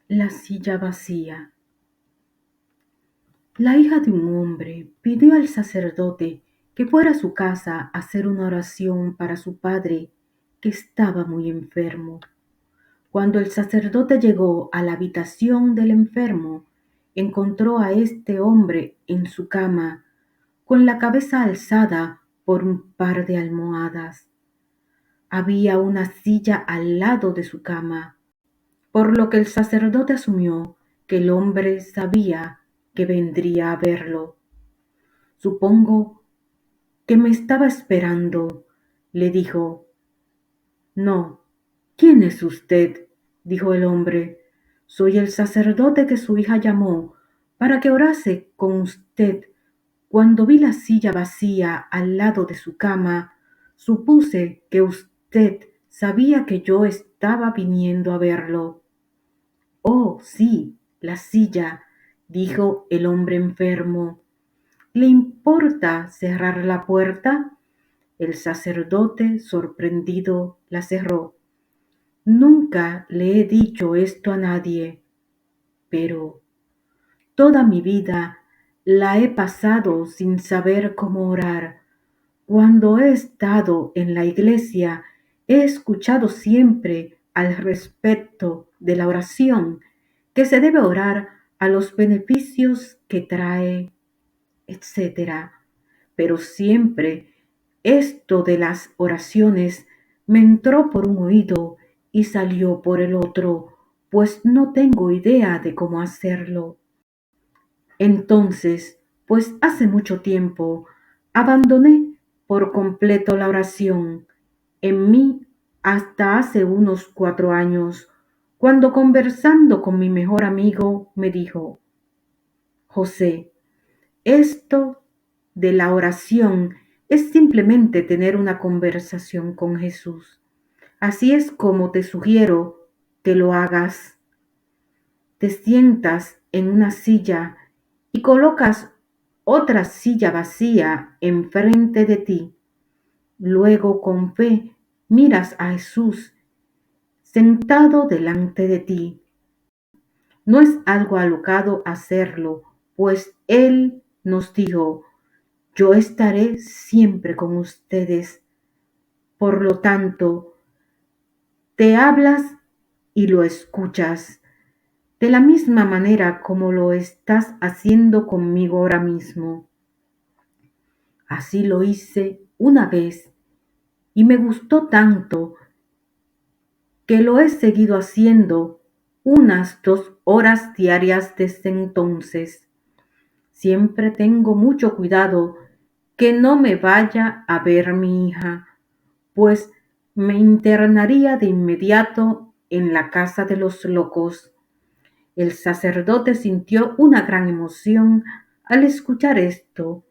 La silla vacía. La hija de un hombre pidió al sacerdote que fuera a su casa a hacer una oración para su padre, que estaba muy enfermo. Cuando el sacerdote llegó a la habitación del enfermo, encontró a este hombre en su cama, con la cabeza alzada por un par de almohadas. Había una silla al lado de su cama, por lo que el sacerdote asumió que el hombre sabía que vendría a verlo. Supongo que me estaba esperando, le dijo. No. ¿Quién es usted? Dijo el hombre. Soy el sacerdote que su hija llamó para que orase con usted. Cuando vi la silla vacía al lado de su cama, supuse que usted sabía que yo estaba viniendo a verlo. Oh, sí, la silla, dijo el hombre enfermo. ¿Le importa cerrar la puerta? El sacerdote, sorprendido, la cerró. Nunca le he dicho esto a nadie, pero toda mi vida la he pasado sin saber cómo orar. Cuando he estado en la iglesia, he escuchado siempre al respecto de la oración, que se debe orar a los beneficios que trae, etcétera. Pero siempre esto de las oraciones me entró por un oído y salió por el otro, pues no tengo idea de cómo hacerlo. Entonces, pues hace mucho tiempo, abandoné por completo la oración en mí hasta hace unos 4 años, cuando conversando con mi mejor amigo me dijo: José, esto de la oración es simplemente tener una conversación con Jesús. Así es como te sugiero que lo hagas. Te sientas en una silla y colocas otra silla vacía enfrente de ti. Luego con fe miras a Jesús sentado delante de ti. No es algo alocado hacerlo, pues Él nos dijo: yo estaré siempre con ustedes. Por lo tanto, te hablas y lo escuchas, de la misma manera como lo estás haciendo conmigo ahora mismo. Así lo hice una vez y me gustó tanto que lo he seguido haciendo unas 2 horas diarias desde entonces. Siempre tengo mucho cuidado que no me vaya a ver mi hija, pues me internaría de inmediato en la casa de los locos. El sacerdote sintió una gran emoción al escuchar esto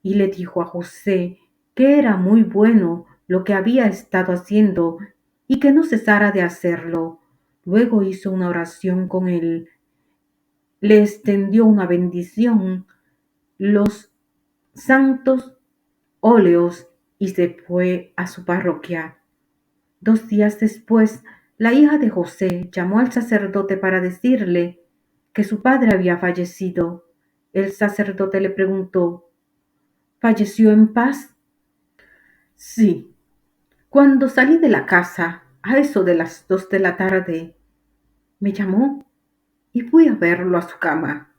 y le dijo a José que era muy bueno lo que había estado haciendo y que no cesara de hacerlo. Luego hizo una oración con él, le extendió una bendición, los santos óleos y se fue a su parroquia. 2 días después, la hija de José llamó al sacerdote para decirle que su padre había fallecido. El sacerdote le preguntó: ¿falleció en paz? Sí. Cuando salí de la casa, a eso de las 2 de la tarde, me llamó y fui a verlo a su cama.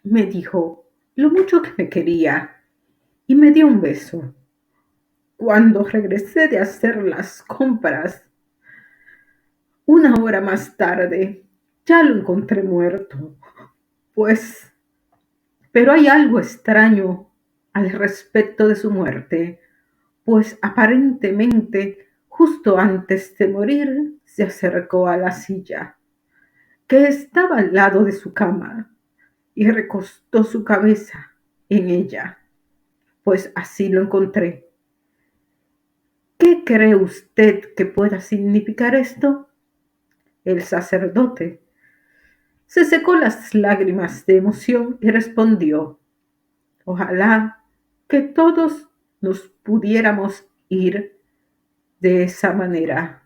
Me dijo lo mucho que me quería y me dio un beso. Cuando regresé de hacer las compras, 1 hora más tarde, ya lo encontré muerto. Pues, pero hay algo extraño al respecto de su muerte, pues aparentemente justo antes de morir se acercó a la silla que estaba al lado de su cama y recostó su cabeza en ella, pues así lo encontré. ¿Qué cree usted que pueda significar esto? El sacerdote se secó las lágrimas de emoción y respondió: ojalá que todos nos pudiéramos ir de esa manera.